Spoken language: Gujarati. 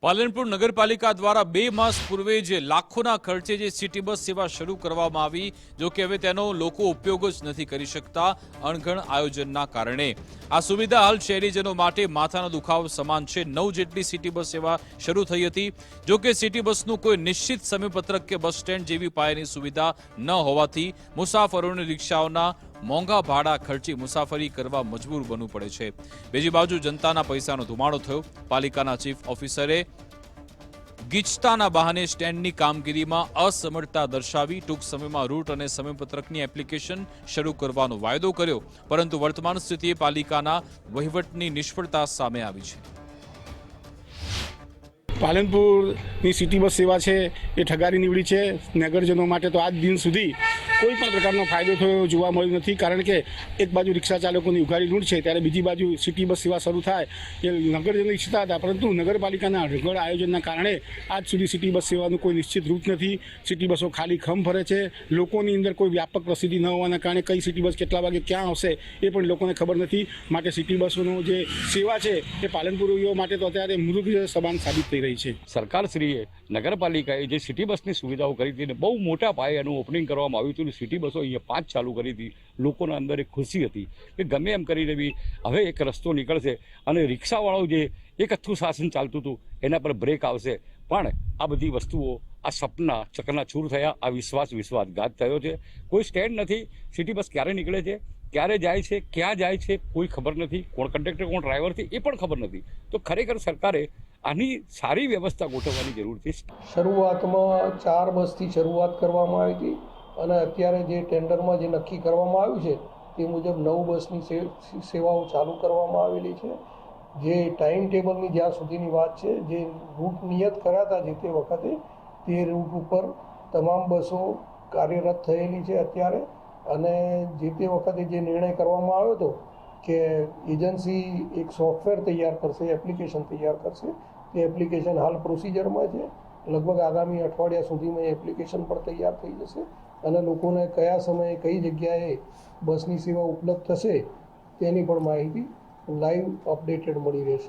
પાલનપુર નગરપાલિકા દ્વારા 2 માસ પૂર્વે જે લાખોના ખર્ચે જે સિટી બસ સેવા શરૂ કરવામાં આવી, જો કે હવે તેનો લોકો ઉપયોગ જ નથી કરી શકતા અણઘડ આયોજનના કારણે। આ સુવિધા હાલ શહેરીજનો માટે માથાનો દુખાવો સમાન છે। 9 જેટલી સિટી બસ સેવા શરૂ થઈ હતી, જો કે સિટી બસનું કોઈ નિશ્ચિત સમયપત્રક કે બસ સ્ટેન્ડ જેવી પાયાની સુવિધા ન હોવાથી મુસાફરોને રિક્ષાઓના મોંઘા ભાડા ખર્ચી મુસાફરી કરવા મજબૂર બનવું પડે છે। બીજી બાજુ જનતાના પૈસાનો ધુમાડો થયો। પાલિકાના ચીફ ઓફિસરે ગીચતાના બહાને સ્ટેન્ડની કામગીરીમાં અસમર્થતા દર્શાવી ટૂંક સમયમાં રૂટ અને સમયપત્રકની એપ્લિકેશન શરૂ કરવાનો વાયદો કર્યો, પરંતુ વર્તમાન સ્થિતિએ પાલિકાના વહીવટની નિષ્ફળતા સામે આવી છે। પાલનપુરની સિટી બસ સેવા છે એ ઠગારી નીવડી છે। નગરજનો માટે તો આજ દિન સુધી કોઈ પણ પ્રકારનો ફાયદો થયો જોવા મળ્યો નથી, કારણ કે એક બાજુ રિક્ષા ચાલકોની ઉઘાડી લૂંટ છે, ત્યારે બીજી બાજુ સિટી બસ સેવા શરૂ થાય એ નગરજનો ઈચ્છતા હતા, પરંતુ નગરપાલિકાના અણઘડ આયોજનના કારણે આજ સુધી સિટી બસ સેવાનું કોઈ નિશ્ચિત રૂટ નથી। સિટી બસો ખાલી ખમ ફરે છે। લોકોની અંદર કોઈ વ્યાપક પ્રસિદ્ધિ ન હોવાના કારણે કઈ સિટી બસ કેટલા વાગે ક્યાં આવશે એ પણ લોકોને ખબર નથી। માટે સિટી બસોનો જે સેવા છે એ પાલનપુરીઓ માટે તો અત્યારે મૃત સમાન સાબિત થઈ રહી છે। સરકારશ્રીએ નગરપાલિકાએ જે સિટી બસની સુવિધાઓ કરી હતી, બહુ મોટા પાયે એનું ઓપનિંગ કરવામાં આવ્યું હતું। સિટી બસો અહીંયા 5 ચાલુ કરી હતી। લોકોના અંદર એક ખુશી હતી કે ગમે એમ કરીને બી હવે એક રસ્તો નીકળશે અને રિક્ષાવાળાઓ જે એક અથ્થું શાસન ચાલતું હતું એના પર બ્રેક આવશે। પણ આ બધી વસ્તુઓ, આ સપના ચકનાચૂર થયા। આ વિશ્વાસઘાત થયો છે। કોઈ સ્ટેન્ડ નથી। સિટી બસ ક્યારે નીકળે છે, ક્યારે જાય છે, ક્યાં જાય છે, કોઈ ખબર નથી। કોણ કંડક્ટર કોણ ડ્રાઈવર છે એ પણ ખબર નથી। તો ખરેખર સરકારે આની સારી વ્યવસ્થા ગોઠવવાની જરૂર છે। શરૂઆતમાં 4 બસથી શરૂઆત કરવામાં આવી હતી અને અત્યારે જે ટેન્ડરમાં જે નક્કી કરવામાં આવ્યું છે તે મુજબ 9 બસની સેવાઓ ચાલુ કરવામાં આવેલી છે। જે ટાઈમ ટેબલની જ્યાં સુધીની વાત છે, જે રૂટ નિયત કર્યા હતા જે તે વખતે, તે રૂટ ઉપર તમામ બસો કાર્યરત થયેલી છે અત્યારે। અને જે તે વખતે જે નિર્ણય કરવામાં આવ્યો હતો કે એજન્સી એક સોફ્ટવેર તૈયાર કરશે, એપ્લિકેશન તૈયાર કરશે, તે એપ્લિકેશન હાલ પ્રોસિજરમાં છે। લગભગ આગામી અઠવાડિયા સુધીમાં એપ્લિકેશન પણ તૈયાર થઈ જશે અને લોકોને કયા સમયે કઈ જગ્યાએ બસની સેવા ઉપલબ્ધ થશે તેની પણ માહિતી લાઈવ અપડેટેડ મળી રહેશે।